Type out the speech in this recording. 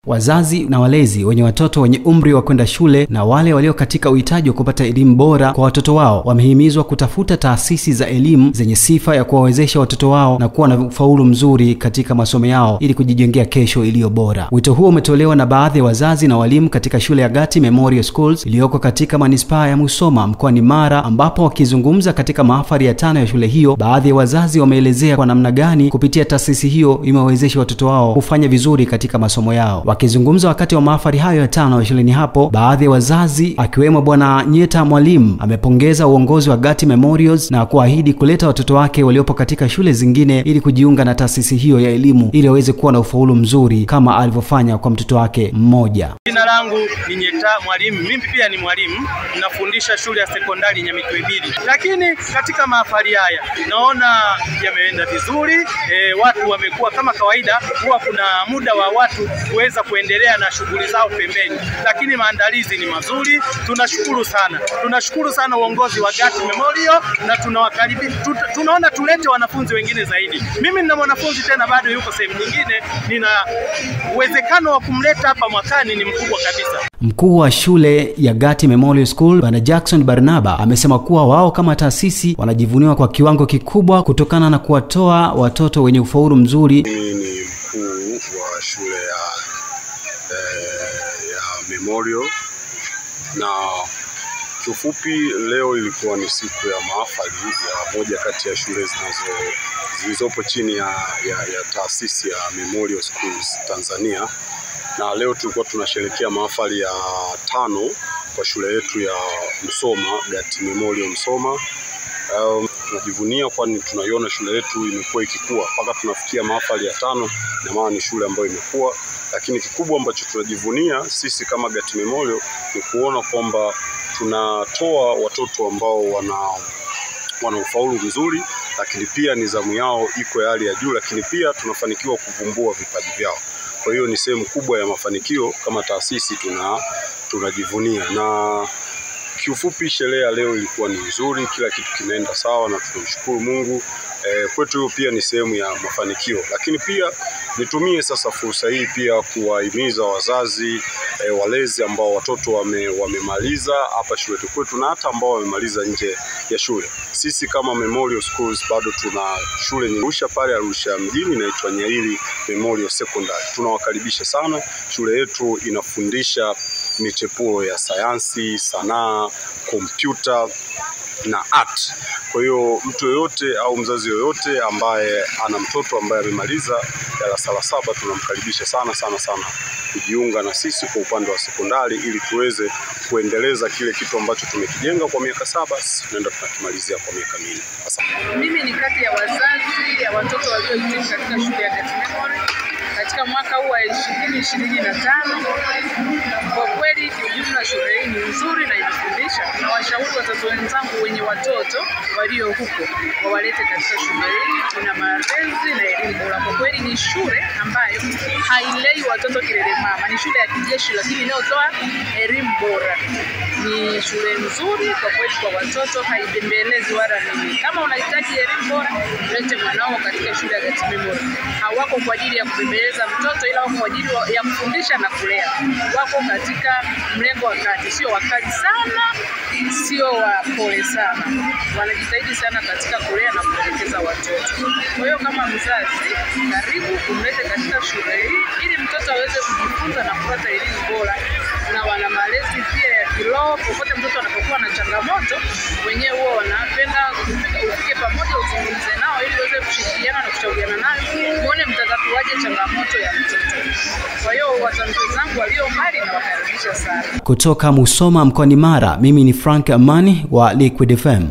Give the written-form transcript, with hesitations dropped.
Wazazi na walezi wenye watoto wenye umri wa kwenda shule na wale walio katika uhitaji wa kupata elimu bora kwa watoto wao wamehimizwa kutafuta taasisi za elimu zenye sifa ya kuwawezesha watoto wao na kuwa na ufaulu mzuri katika masomo yao ili kujijengea kesho iliyo bora. Wito huo umetolewa na baadhi ya wazazi na walimu katika shule ya Gati Memorial Schools iliyoko katika manispaa ya Musoma mkoani Mara, ambapo wakizungumza katika mahafali ya 5 ya shule hiyo, baadhi ya wazazi wameelezea kwa namna gani kupitia taasisi hiyo imewawezesha watoto wao kufanya vizuri katika masomo yao. Wakizungumza wakati wa mahafali hayo ya 5 ya shuleni hapo, baadhi ya wazazi akiwemo Bwana Nyeta Mwalimu amepongeza uongozi wa Gati Memorials na kuahidi kuleta watoto wake waliopo katika shule zingine ili kujiunga na taasisi hiyo ya elimu ili waweze kuwa na ufaulu mzuri kama alivyofanya kwa mtoto wake mmoja. Jina langu ni Nyeta Mwalimu. Mimi pia ni mwalimu, ninafundisha shule ya sekondari Nyamitwebili. Lakini katika mahafali haya naona yameenda vizuri. Watu wamekuwa kama kawaida, huwa kuna muda wa watu kuweza kuendelea na shughuli zao pembeni, lakini maandalizi ni mazuri. Tunashukuru sana uongozi wa Gati Memorial na tunawakaribisha. Tunaona tulete wanafunzi wengine zaidi. Mimi nina mwanafunzi tena bado yuko sehemu nyingine, nina uwezekano wa kumleta hapa mwakani ni mkubwa kabisa. Mkuu wa shule ya Gati Memorial School Bwana Jackson Barnaba amesema kuwa wao kama taasisi wanajivuniwa kwa kiwango kikubwa kutokana na kuwatoa watoto wenye ufaulu mzuri. Mimi ni mkuu wa shule ya Memorial, na kifupi leo ilikuwa ni siku ya mahafali ya moja kati ya shule zilizopo chini ya taasisi ya Memorial Schools Tanzania, na leo tulikuwa tunasherehekea mahafali ya 5 kwa shule yetu ya Musoma, Gati Memorial Musoma. Tunajivunia kwani tunaiona shule yetu imekuwa ikikua mpaka tunafikia mahafali ya 5, na maana ni shule ambayo imekua. Lakini kikubwa ambacho tunajivunia sisi kama Gati Memorial ni kuona kwamba tunatoa watoto ambao wana ufaulu mzuri, lakini pia nidhamu yao iko ya hali ya juu, lakini pia tunafanikiwa kuvumbua vipaji vyao. Kwa hiyo ni sehemu kubwa ya mafanikio kama taasisi tunajivunia. Na kiufupi sherehe ya leo ilikuwa ni nzuri, kila kitu kimeenda sawa na tunamshukuru Mungu. Kwetu hiyo pia ni sehemu ya mafanikio. Lakini pia nitumie sasa fursa hii pia kuwahimiza wazazi, walezi ambao watoto wamemaliza hapa shule kwetu na hata ambao wamemaliza nje ya shule. Sisi kama Memorial Schools bado tuna shule nyingine pale Arusha mjini inaitwa Nyaili Memorial Secondary. Tunawakaribisha sana. Shule yetu inafundisha michepuo ya sayansi, sanaa, kompyuta na art. Kwa hiyo mtu yoyote au mzazi yoyote ambaye ana mtoto ambaye amemaliza darasa la 7 tunamkaribisha sana kujiunga na sisi kwa upande wa sekondari ili tuweze kuendeleza kile kitu ambacho tumekijenga kwa miaka 7, tunaenda tunakimalizia kwa miaka 4. Mimi ni kati ya wazazi ya watoto waliohitimu katika shule ya Gati Memorial katika mwaka huu wa 2025. Kwa kweli kiujumla shule hii ni nzuri na inafundisha. Na washauri watoto wenzangu wenye watoto walio huko wawalete katika shule hii. Ina malezi na elimu bora. Kwa kweli ni shule ambayo hailei watoto kilelemama. Ni shule ya kijeshi lakini inayotoa elimu bora. Ni shule nzuri kwa kweli kwa watoto, haidembelezi wala nini. Kama unahitaji elimu bora, lete mwanao katika shule ya Gati Memorial. Hawako kwa ajili ya kubembeleza mtoto ila wako kwa ajili ya kufundisha na kulea. Wako katika mlengo wa kati, sio wakali sana, sio wapole sana. Wanajitahidi sana katika kulea na kuelekeza watoto. Kwa hiyo kama mzazi, karibu kumlete katika shule hii ili mtoto aweze kujifunza na kupata elimu bora. Na wana malezi pia ya kiroho. Popote mtoto anapokuwa na changamoto, wenyewe huwa wanapenda ufike pamoja uzungumze nao ili uweze kushirikiana na kushauriana nayo, muone mtatuaje changamoto ya mtoto. Kwa hiyo wazazi wangu walio mbali na wakaribisha sana. Kutoka Musoma mkoani Mara, mimi ni Frank Amani wa Liquid FM.